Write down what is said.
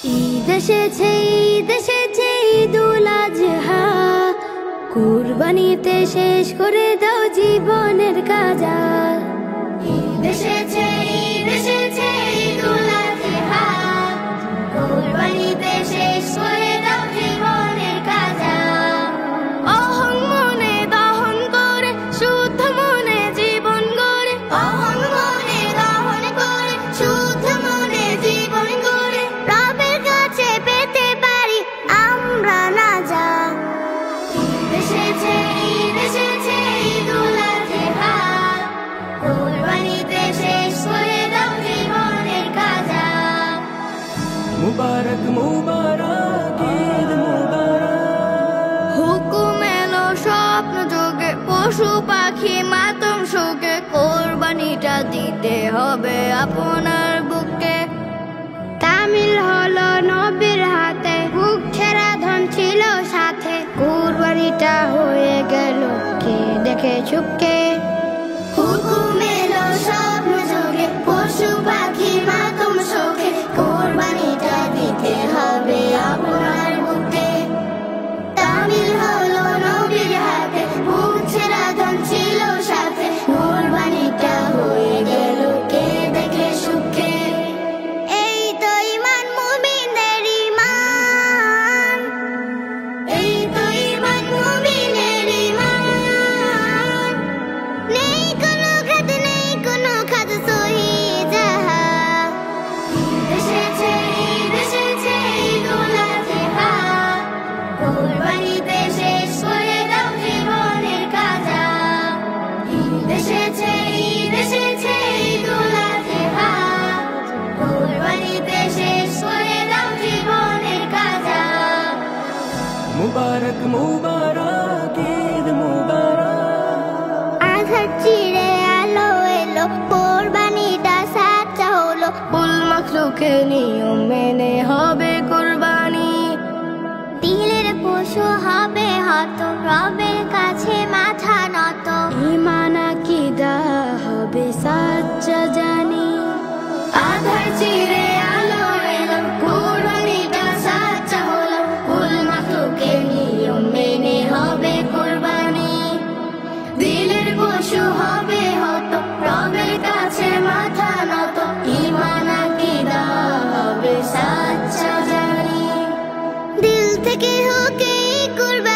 ঈদ এসেছে ঈদুল আজহা, কুরবানিতে শেষ করে দাও জীবনের কাজা। ঈদ এসেছে ঈদুল আজহা, কুরবানিতে শেষ করে দাও জীবনের কাজা। অহং মনে দহন করে শুদ্ধ মনে জীবন গড়ে, অহং মনে দহন করে শুদ্ধ মনে জীবন গড়ে, রবের কাছে পেতে পারি আমরা না যা। ঈদ এসেছে ঈদুল আজহা, কুরবানিতে শেষ করে দাও জীবনের কাজা। মুবারক মুবারক ঈদ মুবারক। হুকুম এলো স্বপ্ন যোগে, পশু পাখি মাতম শোকে, কোরবানিটা দিতে হবে আপনার বুকে। তামিল হলো নবীর হাতে, বুক ছেঁড়া ধন ছিল সাথে, কুরবানিটা হয়ে গেল কে দেখে চুপকে। হুকুম এলো স্বপ্ন যোগে, পশু পাখি মাতম শোকে, কোরবানিটা দিতে হবে আপনার বুকে। তামিল হলো নবীর হাতে, বুক ছেঁড়া ধন ছিল সাথে, কুরবানিটা হয়ে গেল কে দেখে সুখে। এই তো ঈমান মুমিনের ঈমান, এই তো ঈমান মুমিনের ঈমান। নেই কোনো খাদ সহি যাহা। ঈদ এসেছে ঈদুল আজহা, কুরবানিতে শেষ করে দাও জীবনের কাজা। ঈদ এসেছে ঈদুল আজহা, কুরবানিতে শেষ করে দাও জীবনের কাজা। মুবারক মুবারক ঈদ মুবারক। আধার চিরে আলো এলো, কোরবানিটা সাচ্চা হলো, কুল মাখলুকে নিয়ম মেনে হবে কোরবানি। দিলের পশু হবে হত, রবের কাছে মাথা নত, ঈমান আকীদা হবে সাচ্চা জানি। আধার চিরে আলো এলো, কোরবানিটা সাচ্চা হলো, কুল মাখলুকে নিয়ম মেনে হবে কোরবানি। দিলের পশু হবে হত, রবের কাছে মাথা নত, ঈমান আকীদা হবে সাচ্চা জানি। দিল থেকে হোক এই কুরবানি।